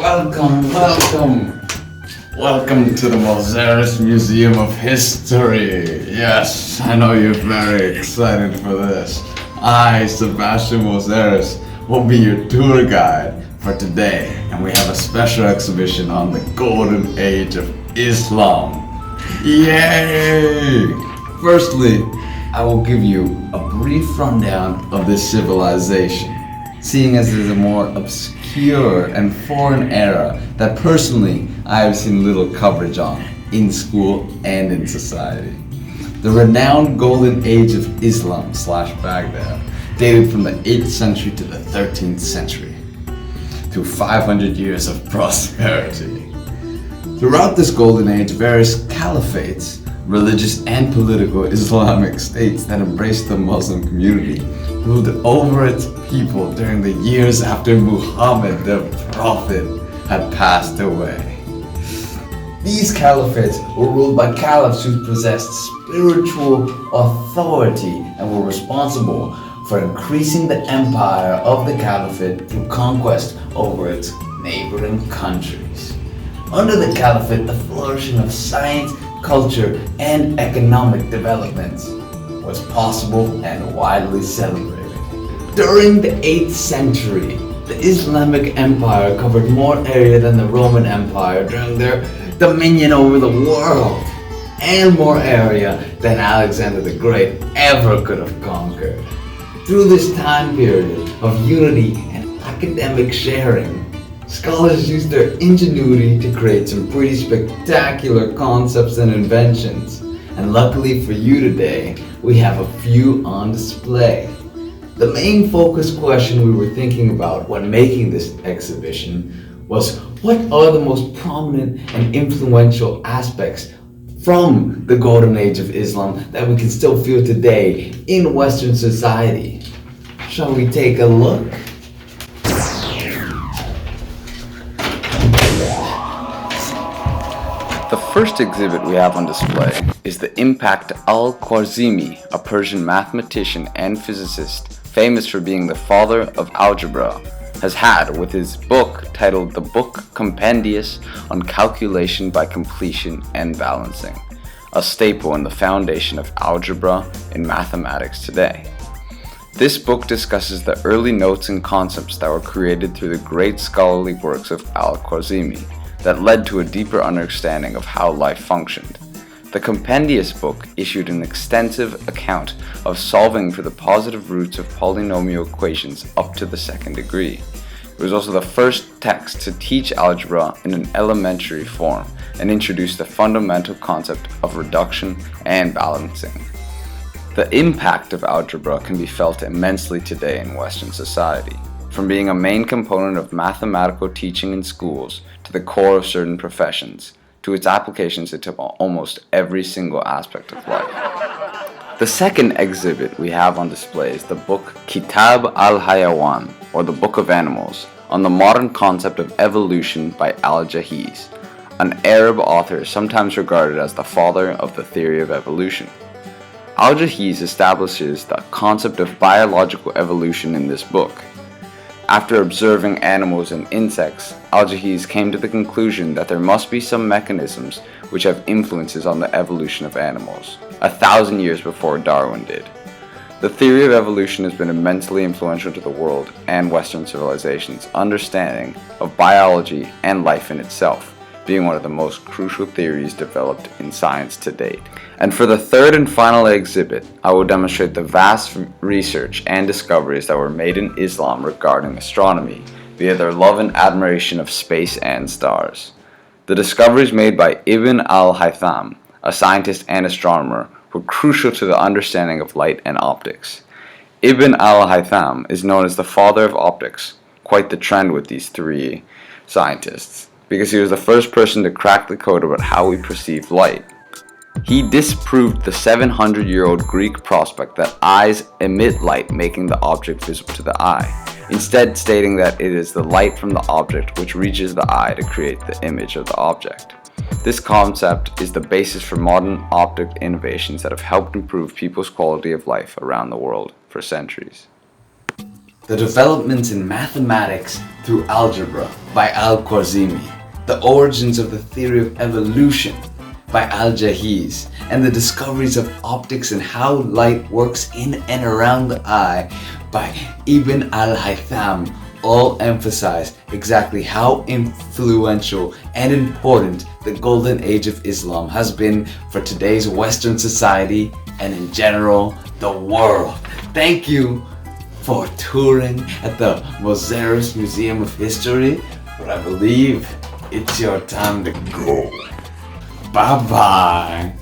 Welcome to the Moseres Museum of History. Yes, I know you're very excited for this. I, Sebastian Moseres, will be your tour guide for today, and we have a special exhibition on the Golden Age of Islam. Yay! Firstly, I will give you a brief rundown of this civilization, seeing as it is a more obscure and foreign era that personally I have seen little coverage on in school and in society. The renowned Golden Age of Islam / Baghdad dated from the 8th century to the 13th century, through 500 years of prosperity. Throughout this Golden Age, various caliphates, religious and political Islamic states that embraced the Muslim community, ruled over its people during the years after Muhammad the Prophet had passed away. These caliphates were ruled by caliphs who possessed spiritual authority and were responsible for increasing the empire of the caliphate through conquest over its neighboring countries. Under the caliphate, the flourishing of science, culture, and economic developments was possible and widely celebrated. During the 8th century, the Islamic Empire covered more area than the Roman Empire during their dominion over the world, and more area than Alexander the Great ever could have conquered. Through this time period of unity and academic sharing, scholars used their ingenuity to create some pretty spectacular concepts and inventions, and luckily for you today, we have a few on display. The main focus question we were thinking about when making this exhibition was, what are the most prominent and influential aspects from the Golden Age of Islam that we can still feel today in Western society? Shall we take a look? The first exhibit we have on display is the Impact Al-Khwarizmi, a Persian mathematician and physicist famous for being the father of algebra, has had with his book titled The Book Compendious on Calculation by Completion and Balancing, a staple in the foundation of algebra in mathematics today. This book discusses the early notes and concepts that were created through the great scholarly works of Al-Khwarizmi that led to a deeper understanding of how life functioned. The compendious book issued an extensive account of solving for the positive roots of polynomial equations up to the second degree. It was also the first text to teach algebra in an elementary form and introduced the fundamental concept of reduction and balancing. The impact of algebra can be felt immensely today in Western society, from being a main component of mathematical teaching in schools to the core of certain professions, to its applications into almost every single aspect of life. The second exhibit we have on display is the book Kitab al-Hayawan, or the Book of Animals, on the modern concept of evolution by Al-Jahiz, an Arab author sometimes regarded as the father of the theory of evolution. Al-Jahiz establishes the concept of biological evolution in this book. After observing animals and insects, Al-Jahiz came to the conclusion that there must be some mechanisms which have influences on the evolution of animals, 1,000 years before Darwin did. The theory of evolution has been immensely influential to the world and Western civilization's understanding of biology and life in itself, being one of the most crucial theories developed in science to date. And for the third and final exhibit, I will demonstrate the vast research and discoveries that were made in Islam regarding astronomy via their love and admiration of space and stars. The discoveries made by Ibn al-Haytham, a scientist and astronomer, were crucial to the understanding of light and optics. Ibn al-Haytham is known as the father of optics, quite the trend with these three scientists, because he was the first person to crack the code about how we perceive light. He disproved the 700-year-old Greek prospect that eyes emit light, making the object visible to the eye, instead stating that it is the light from the object which reaches the eye to create the image of the object. This concept is the basis for modern optic innovations that have helped improve people's quality of life around the world for centuries. The Developments in Mathematics Through Algebra by Al-Khwarizmi, The Origins of the Theory of Evolution by Al-Jahiz, and The Discoveries of Optics and How Light Works in and Around the Eye by Ibn al-Haytham all emphasize exactly how influential and important the Golden Age of Islam has been for today's Western society and in general, the world. Thank you for touring at the Moseres Museum of History, but I believe it's your time to go. Bye-bye.